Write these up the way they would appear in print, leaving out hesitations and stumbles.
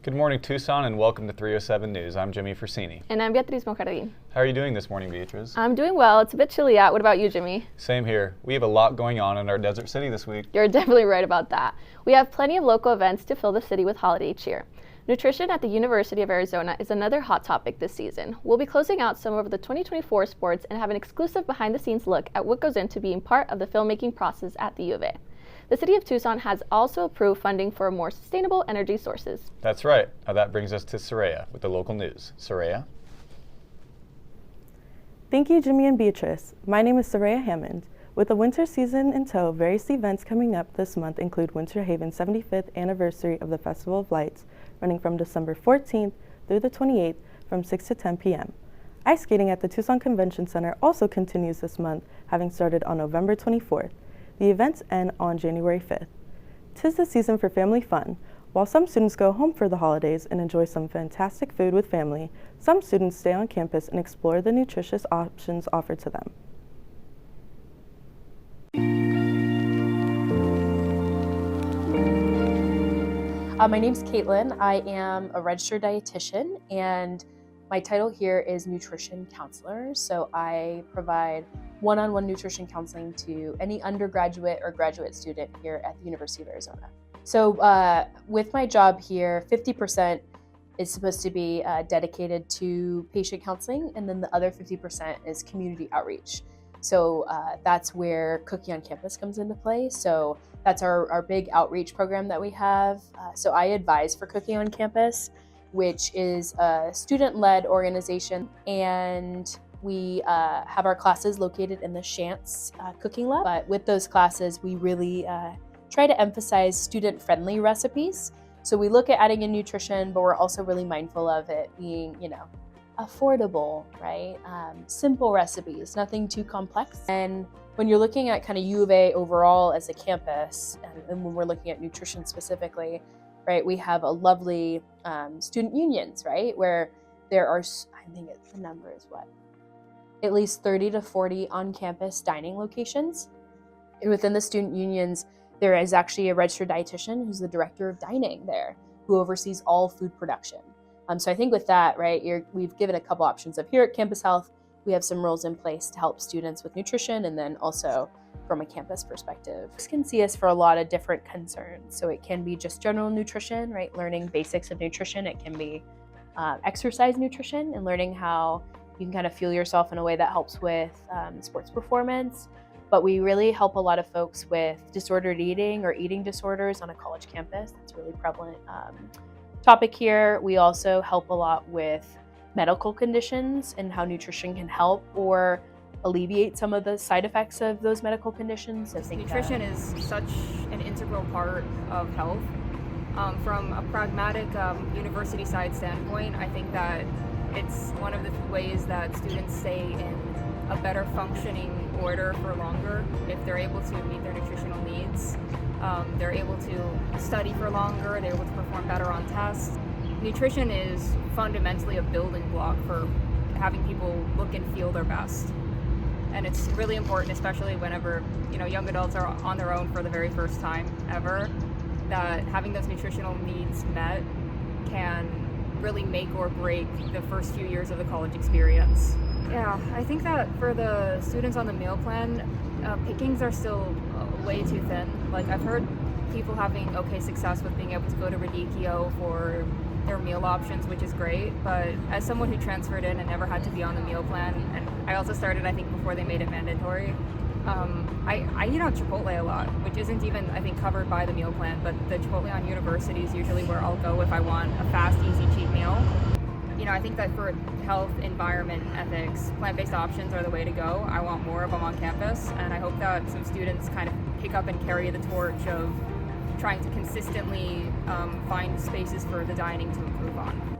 Good morning, Tucson, and welcome to 307 News. I'm Jimmy Frassini. And I'm Beatriz Mojardin. How are you doing this morning, Beatriz? I'm doing well. It's a bit chilly out. What about you, Jimmy? Same here. We have a lot going on in our desert city this week. You're definitely right about that. We have plenty of local events to fill the city with holiday cheer. Nutrition at the University of Arizona is another hot topic this season. We'll be closing out some of the 2024 sports and have an exclusive behind-the-scenes look at what goes into being part of the filmmaking process at the U of A. The City of Tucson has also approved funding for more sustainable energy sources. That's right. Now that brings us to Soraya with the local news. Soraya? Thank you, Jimmy and Beatrice. My name is Soraya Hammond. With the winter season in tow, various events coming up this month include Winter Haven's 75th anniversary of the Festival of Lights, running from December 14th through the 28th from 6 to 10 p.m. Ice skating at the Tucson Convention Center also continues this month, having started on November 24th. The events end on January 5th. 'Tis the season for family fun. While some students go home for the holidays and enjoy some fantastic food with family, some students stay on campus and explore the nutritious options offered to them. My name's Caitlin. I am a registered dietitian, and my title here is nutrition counselor. So I provide one-on-one nutrition counseling to any undergraduate or graduate student here at the University of Arizona. So with my job here, 50% is supposed to be dedicated to patient counseling, and then the other 50% is community outreach. So that's where Cookie on Campus comes into play. So that's our big outreach program that we have. So I advise for Cookie on Campus, which is a student-led organization, and we have our classes located in the Shantz cooking lab. But with those classes, we really try to emphasize student-friendly recipes. So we look at adding in nutrition, but we're also really mindful of it being, affordable, right? Simple recipes, nothing too complex. And when you're looking at kind of U of A overall as a campus, and when we're looking at nutrition specifically, right, we have a lovely student unions, right, where there are, I think the number is what? At least 30 to 40 on-campus dining locations. And within the student unions, there is actually a registered dietitian who's the director of dining there, who oversees all food production. So I think with that, right, we've given a couple options of here at Campus Health, we have some rules in place to help students with nutrition, and then also from a campus perspective. This can see us for a lot of different concerns. So it can be just general nutrition, right, learning basics of nutrition. It can be exercise nutrition and learning how you can kind of fuel yourself in a way that helps with sports performance. But we really help a lot of folks with disordered eating or eating disorders on a college campus. That's a really prevalent topic here. We also help a lot with medical conditions and how nutrition can help or alleviate some of the side effects of those medical conditions. Nutrition is such an integral part of health. From a pragmatic university side standpoint, I think that it's one of the ways that students stay in a better functioning order for longer if they're able to meet their nutritional needs. They're able to study for longer, they're able to perform better on tests. Nutrition is fundamentally a building block for having people look and feel their best. And it's really important, especially whenever young adults are on their own for the very first time ever, that having those nutritional needs met can really make or break the first few years of the college experience. Yeah, I think that for the students on the meal plan, pickings are still way too thin. Like, I've heard people having okay success with being able to go to Radicchio for their meal options, which is great, but as someone who transferred in and never had to be on the meal plan, and I also started, I think, before they made it mandatory, I eat on Chipotle a lot, which isn't even, I think, covered by the meal plan, but the Chipotle on University is usually where I'll go if I want a fast, easy, cheap meal. I think that for health, environment, ethics, plant-based options are the way to go. I want more of them on campus, and I hope that some students kind of pick up and carry the torch of trying to consistently find spaces for the dining to improve on.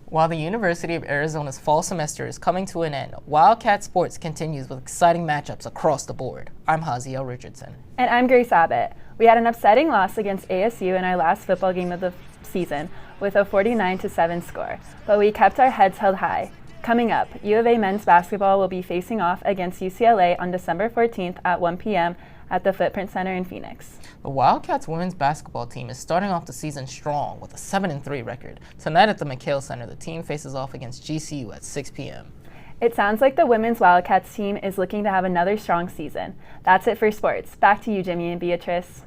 While the University of Arizona's fall semester is coming to an end, Wildcat Sports continues with exciting matchups across the board. I'm Haziel Richardson. And I'm Grace Abbott. We had an upsetting loss against ASU in our last football game of the season with a 49-7 score, but we kept our heads held high. Coming up, U of A men's basketball will be facing off against UCLA on December 14th at 1 p.m. at the Footprint Center in Phoenix. The Wildcats women's basketball team is starting off the season strong with a 7-3 record. Tonight at the McHale Center, the team faces off against GCU at 6 p.m. It sounds like the women's Wildcats team is looking to have another strong season. That's it for sports. Back to you, Jimmy and Beatrice.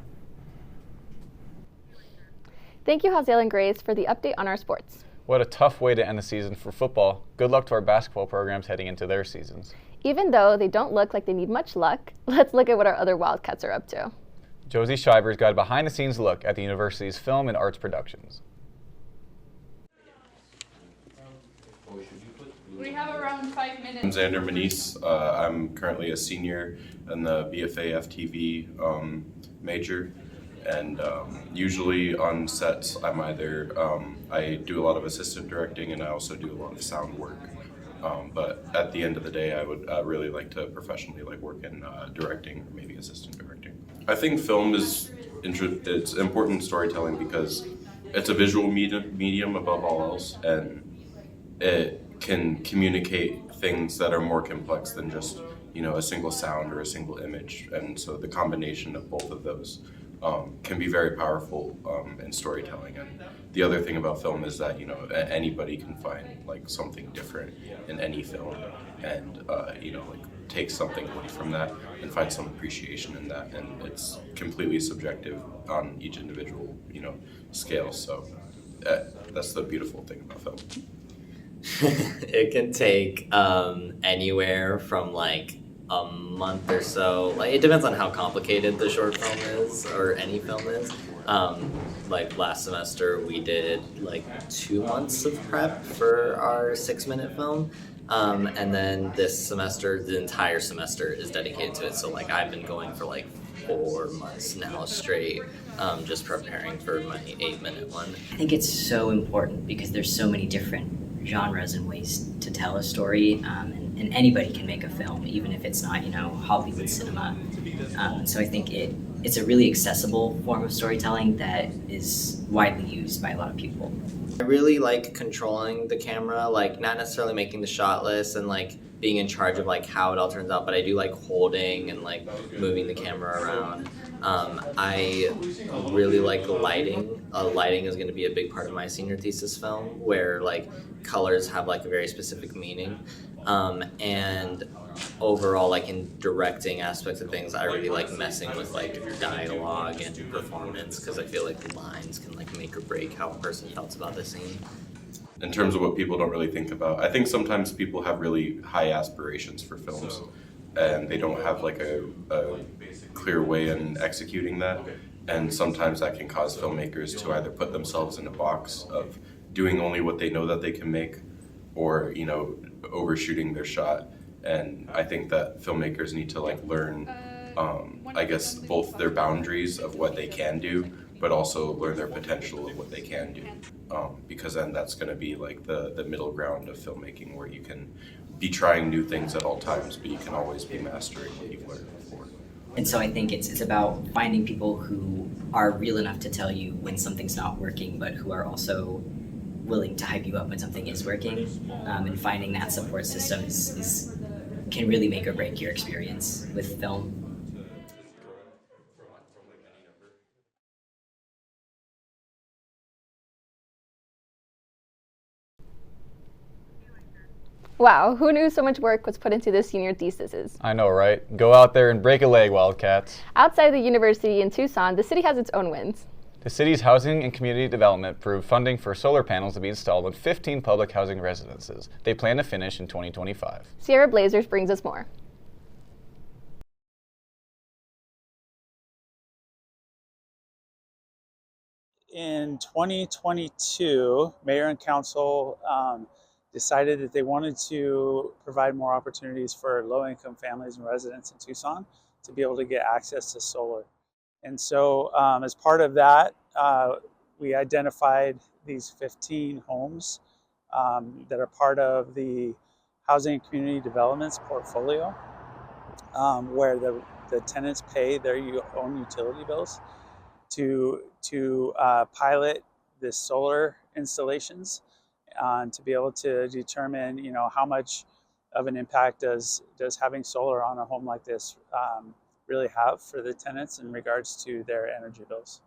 Thank you, Hazel and Grace, for the update on our sports. What a tough way to end the season for football. Good luck to our basketball programs heading into their seasons. Even though they don't look like they need much luck, let's look at what our other Wildcats are up to. Josie Shiver's got a behind-the-scenes look at the university's film and arts productions. We have around 5 minutes. I'm Xander Manise. I'm currently a senior in the BFA FTV major. And usually on sets, I'm either, I do a lot of assistant directing and I also do a lot of sound work. But at the end of the day, I would really like to professionally work in directing, maybe assistant directing. I think film is it's important storytelling because it's a visual medium above all else, and it can communicate things that are more complex than just a single sound or a single image. And so the combination of both of those can be very powerful in storytelling. And the other thing about film is that anybody can find something different in any film, and take something away from that and find some appreciation in that. And it's completely subjective on each individual scale. So that's the beautiful thing about film. It can take anywhere from a month or so. It depends on how complicated the short film is, or any film is. Last semester we did 2 months of prep for our 6-minute film. And then this semester, the entire semester is dedicated to it. So I've been going for 4 months now straight, just preparing for my 8-minute one. I think it's so important because there's so many different genres and ways to tell a story, and anybody can make a film, even if it's not Hollywood cinema. So I think it's a really accessible form of storytelling that is widely used by a lot of people. I really like controlling the camera, not necessarily making the shot list and being in charge of how it all turns out, but I do like holding and moving the camera around. I really like lighting. Lighting is going to be a big part of my senior thesis film, where colors have a very specific meaning. And overall, in directing aspects of things, I really like messing with dialogue and performance, because I feel lines can make or break how a person felt about the scene. In terms of what people don't really think about, I think sometimes people have really high aspirations for films, and they don't have a clear way in executing that. And sometimes that can cause filmmakers to either put themselves in a box of doing only what they know that they can make, or overshooting their shot. And I think that filmmakers need to learn, both their boundaries of what they can do, but also learn their potential of what they can do. Because then that's going to be the middle ground of filmmaking, where you can be trying new things at all times, but you can always be mastering what you've learned before. And so I think it's about finding people who are real enough to tell you when something's not working, but who are also willing to hype you up when something is working. And finding that support system can really make or break your experience with film. Wow, who knew so much work was put into this senior theses? I know, right? Go out there and break a leg, Wildcats. Outside the university in Tucson, the city has its own wins. The city's Housing and Community Development approved funding for solar panels to be installed in 15 public housing residences. They plan to finish in 2025. Sierra Blazers brings us more. In 2022, Mayor and Council decided that they wanted to provide more opportunities for low-income families and residents in Tucson to be able to get access to solar. And so as part of that, we identified these 15 homes that are part of the Housing and Community Development's portfolio, where the tenants pay their own utility bills to pilot the solar installations, to be able to determine, how much of an impact does having solar on a home like this really have for the tenants in regards to their energy bills.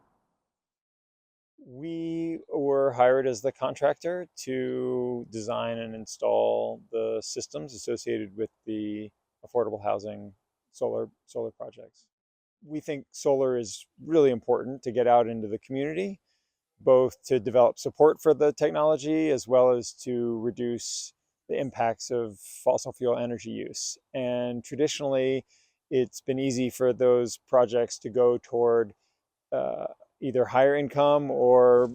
We were hired as the contractor to design and install the systems associated with the affordable housing solar projects. We think solar is really important to get out into the community, both to develop support for the technology as well as to reduce the impacts of fossil fuel energy use. And traditionally, it's been easy for those projects to go toward either higher income or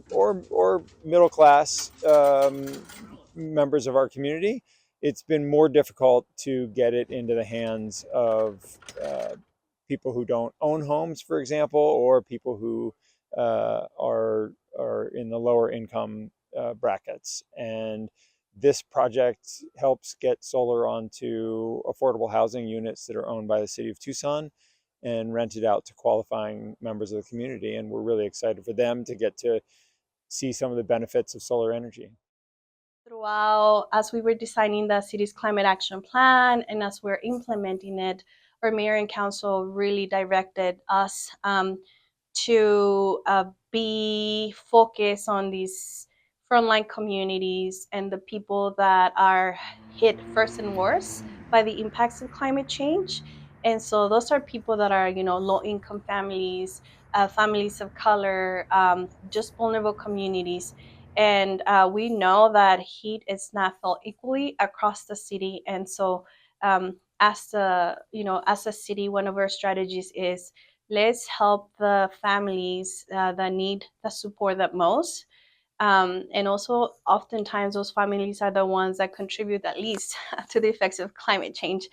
middle class members of our community. It's been more difficult to get it into the hands of people who don't own homes, for example, or people who are in the lower income brackets. And this project helps get solar onto affordable housing units that are owned by the city of Tucson and rented out to qualifying members of the community. And we're really excited for them to get to see some of the benefits of solar energy. Throughout, as we were designing the city's climate action plan and as we're implementing it, our mayor and council really directed us to be focused on these frontline communities and the people that are hit first and worst by the impacts of climate change. And so those are people that are, low-income families, families of color, just vulnerable communities. And we know that heat is not felt equally across the city. And so as a city, one of our strategies is let's help the families that need the support the most. And also, oftentimes, those families are the ones that contribute the least to the effects of climate change.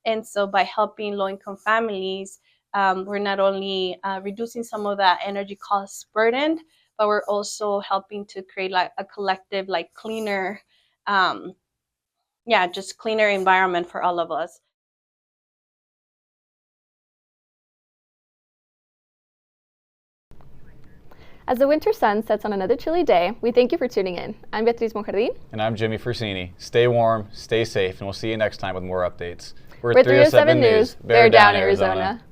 And so by helping low-income families, we're not only reducing some of that energy cost burden, but we're also helping to create like a collective, like cleaner, just cleaner environment for all of us. As the winter sun sets on another chilly day, we thank you for tuning in. I'm Beatriz Monjardin. And I'm Jimmy Frusini. Stay warm, stay safe, and we'll see you next time with more updates. We're 307 News, Bear Down, Arizona. Multimedia.